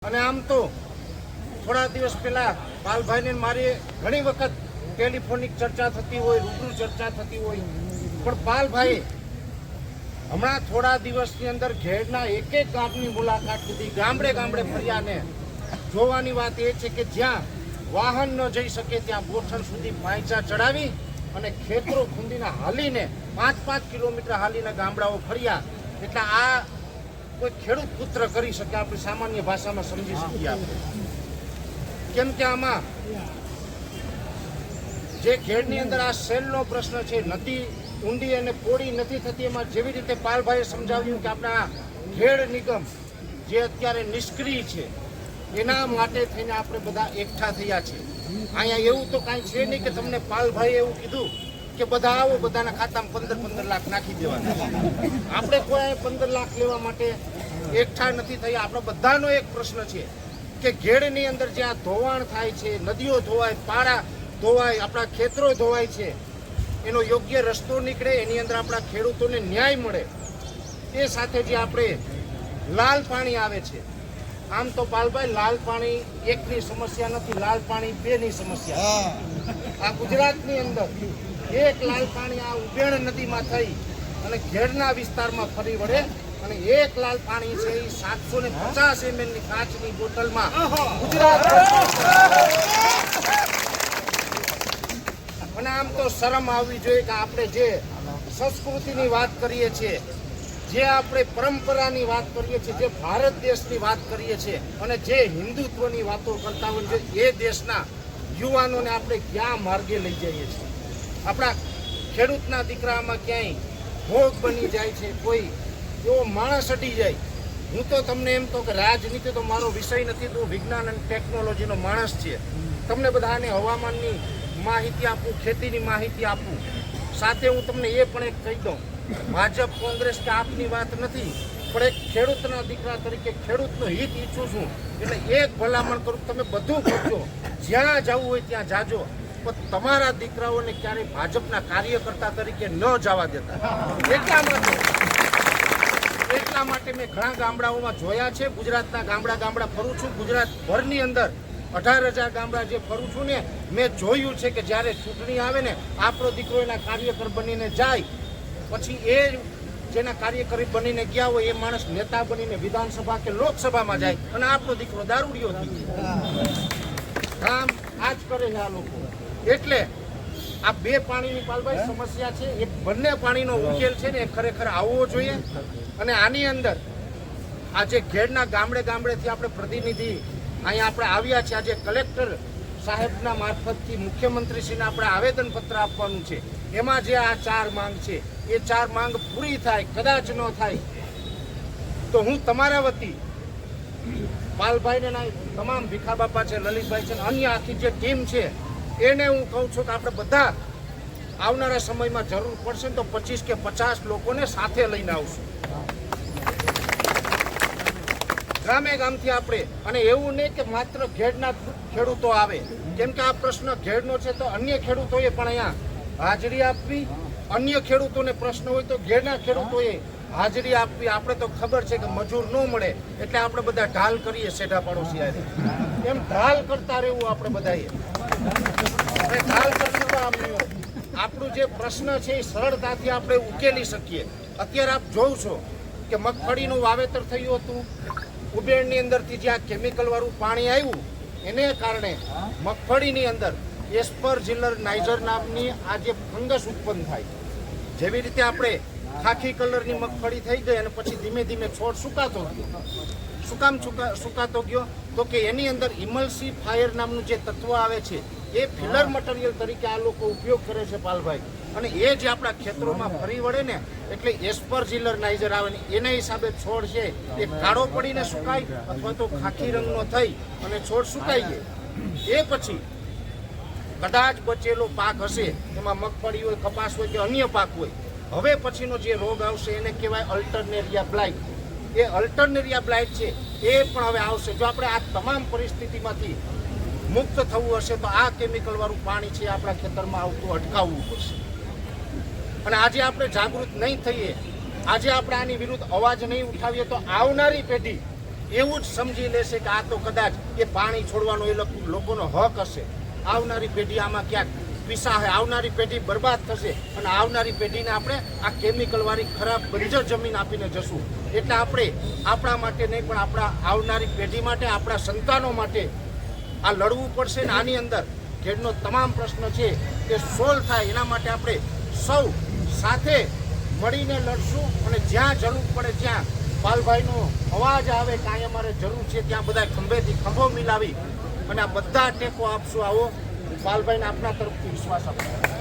અને આમ તો થોડા દિવસ પહેલા પાલભાઈને મારી ઘણી વખત ટેલિફોનિક ચર્ચા થતી હોય, રૂબરૂ ચર્ચા થતી હોય, પણ પાલભાઈ હમણાં થોડા દિવસની અંદર ઘેડના એક એક ગામની મુલાકાત લીધી, ગામડે ગામડે ફર્યાને જોવાની વાત એ છે કે જ્યાં વાહન ન જઈ શકે ત્યાં ગોઠણ સુધી પાયચા ચડાવી અને ખેતરો ખૂંદીને હાલીને 5-5 કિલોમીટર હાલીને ગામડાઓ ફર્યા. એટલે આ કોઈ ખેડૂત પુત્ર કરી શકે, આપણી સામાન્ય ભાષામાં સમજી શકીએ આપણે. કેમ કે આમાં જે ઘેડની અંદર આ સેલનો પ્રશ્ન છે, નદી ઊંડી અને પોળી નથી થતી, એમાં જેવી રીતે પાલભાઈએ સમજાવ્યું કે આપણા ઘેડ નિગમ જે અત્યારે નિષ્ક્રિય છે એના માટે થઈને આપણે બધા એકઠા થયા છે. અહીંયા એવું તો કાંઈ છે નહીં કે તમને પાલભાઈએ એવું કીધું કે બધા આવો, બધાના ખાતામાં 15-15 લાખ નાખી દેવાના. આપણે કોઈ 15 લાખ લેવા માટે એકઠા નથી થયા. આપણો બધાનો એક પ્રશ્ન છે કે ઘેડની અંદર જ્યાં ધોવાણ થાય છે, નદીઓ ધોવાય, પાડા ધોવાય, આપણા ખેતરો ધોવાય છે, એનો યોગ્ય રસ્તો નીકળે, એની અંદર આપણા ખેડૂતોને ન્યાય મળે. એ સાથે જે આપણે લાલ પાણી આવે છે, આમ તો પાલભાઈ લાલ પાણી એકની સમસ્યા નથી, લાલ પાણી બેની સમસ્યા. આ ગુજરાતની અંદર એક લાલ પાણી આ ઉબેણ નદીમાં થઈ અને ઘેડના વિસ્તારમાં ફરી વળે, અને એક લાલ પાણી છે એ 750 ml ની કાચની બોટલમાં ગુજરાત. અને આમ તો શરમ આવવી જોઈએ કે આપણે જે સંસ્કૃતિની વાત કરીએ છીએ, જે આપણે પરંપરાની વાત કરીએ છીએ, જે ભારત દેશની વાત કરીએ છીએ અને જે હિન્દુત્વની વાતો કરતા હોય છે, એ દેશના યુવાનોને આપણે ક્યાં માર્ગે લઈ જઈએ છીએ. આપણા ખેડૂતના દીકરામાં ક્યાંય ભોગ બની જાય છે, કોઈ એવો માણસ અડી જાય. હું તો તમને એમ તો કે રાજનીતિ તો મારો વિષય નથી, તો વિજ્ઞાન અને ટેકનોલોજીનો માણસ છે. તમને બધાને હવામાનની માહિતી આપું, ખેતીની માહિતી આપું. સાથે હું તમને એ પણ એક કહી દઉં, ભાજપ, કોંગ્રેસ કે આપની વાત નથી, પણ એક ખેડૂતના દીકરા તરીકે ખેડૂતનું હિત ઈચ્છું છું. એટલે એક ભલામણ કરું, તમે બધું કરજો, જ્યાં જવું હોય ત્યાં જાજો, પણ તમારા દીકરાઓને ક્યારેય ભાજપના કાર્યકર્તા તરીકે ન જવા દેતા. એટલા માટે મેં ઘણા ગામડાઓમાં જોયા છે. ગુજરાતના ગામડા ફરું છું, ગુજરાત ભરની અંદર 18,000 ગામડા જે ફરું છું ને, મેં જોયું છે કે જ્યારે ચૂંટણી આવે ને, આપણો દીકરો એના કાર્યકર બનીને જાય, પછી એ જેના કાર્યકર બનીને ગયા હોય એ માણસ નેતા બનીને વિધાનસભા કે લોકસભામાં જાય, અને આપણો દીકરો દારૂડિયો થઈ જાય. કામ આ જ કરે છે આ લોકો. એટલે આ બે પાણીની પાલભાઈ સમસ્યા છે, એ બંને પાણીનો ઉકેલ છે ને એ ખરેખર આવવો જોઈએ. અને આની અંદર આજે ઘેડના ગામડેથી આપણે પ્રતિનિધિ અહીંયા આપણે આવ્યા છે. આજે કલેક્ટર સાહેબના મારફતથી મુખ્યમંત્રીશ્રીને આપણે આવેદનપત્ર આપવાનું છે. એમાં જે આ 4 માંગ છે, એ 4 માંગ પૂરી થાય, કદાચ ન થાય તો હું તમારા વતી પાલભાઈને તમામ ભીખા બાપા છે, લલિતભાઈ છે, અન્ય આખી જે ટીમ છે એને હું કહું છું કે આપણે બધા આવનારા સમયમાં જરૂર પડશે તો 25 કે 50 લોકોને સાથે લઈને આવશું ગામે ગામથી આપણે. અને એવું નહીં કે માત્ર ઘેડના ખેડૂતો આવે, કેમ કે આ પ્રશ્ન ઘેડનો છે તો અન્ય ખેડૂતોએ પણ અહીંયા હાજરી આપવી. અન્ય ખેડૂતોને પ્રશ્ન હોય તો ઘેડના ખેડૂતોએ હાજરી આપવી. આપણે તો ખબર છે કે મજૂર ન મળે એટલે આપણે બધા ઢાલ કરીએ, સેઢા પાડોશી આવે એમ ઢાલ કરતા રહેવું. આપણે બધાએ ઢાલ કરતા આપણું જે પ્રશ્ન છે એ સરળતાથી આપણે ઉકેલી શકીએ. અત્યારે આપ જોઉં છો કે મગફળીનું વાવેતર થયું હતું, ઉબેણની અંદરથી જ્યાં કેમિકલવાળું પાણી આવ્યું એને કારણે મગફળીની અંદર એસ્પરજિલર નાઇજર નામની આ જે ફંગસ ઉત્પન્ન થાય, જેવી રીતે આપણે ખાખી કલરની મગફળી થઈ ગઈ અને પછી ધીમે ધીમે છોડ સુકાતો ગયો. શું કામ સુકાતો ગયો? તો કે એની અંદર ઇમલ્સિફાયર નામનું જે તત્વ આવે છે એ ફિલર મટીરિયલ તરીકે આ લોકો ઉપયોગ કરે છે પાલભાઈ. અને એ જે આપણા ખેતરોમાં ફરી વળે ને એટલે એસ્પરજિલર નાઇજર આવે ને એના હિસાબે છોડ છે એ કાળો પડીને સુકાય અથવા તો ખાખી રંગનો થઈ અને છોડ સુકાઈ જાય. એ પછી કદાચ બચેલો પાક હશે, એમાં મગફળી હોય, કપાસ હોય કે અન્ય પાક હોય, હવે પછીનો જે રોગ આવશે એને કહેવાય અલ્ટરનેરિયા બ્લાઇટ. એ અલ્ટરનેરિયા બ્લાઇટ છે એ પણ હવે આવશે. જો આપણે આ તમામ પરિસ્થિતિમાંથી મુક્ત થવું હશે તો આ કેમિકલવાળું પાણી છે આપણા ખેતરમાં આવતું અટકાવવું પડશે. અને આજે આપણે જાગૃત નહીં થઈએ, આજે આપણે આની વિરુદ્ધ અવાજ નહીં ઉઠાવીએ તો આવનારી પેઢી એવું જ સમજી લેશે કે આ તો કદાચ એ પાણી છોડવાનો એ લોકોનો હક હશે. આવનારી પેઢી આમાં ક્યાંક પીસાશે, આવનારી પેઢી બરબાદ થશે અને આવનારી પેઢીને આપણે આ કેમિકલવાળી ખરાબ બંજર જમીન આપીને જશું. એટલે આપણે આપણા માટે નહીં પણ આપણા આવનારી પેઢી માટે, આપણા સંતાનો માટે આ લડવું પડશે ને આની અંદર ખેડનો તમામ પ્રશ્ન છે તે સોલ્વ થાય એના માટે આપણે સૌ સાથે મળીને લડશું અને જ્યાં જરૂર પડે ત્યાં પાલભાઈનો અવાજ આવે કાંઈ અમારે જરૂર છે ત્યાં બધા ખંભેથી ખંભો મિલાવી અને આ બધા ટેકો આપશું. આવો પાલભાઈને આપણા તરફથી વિશ્વાસ આપો.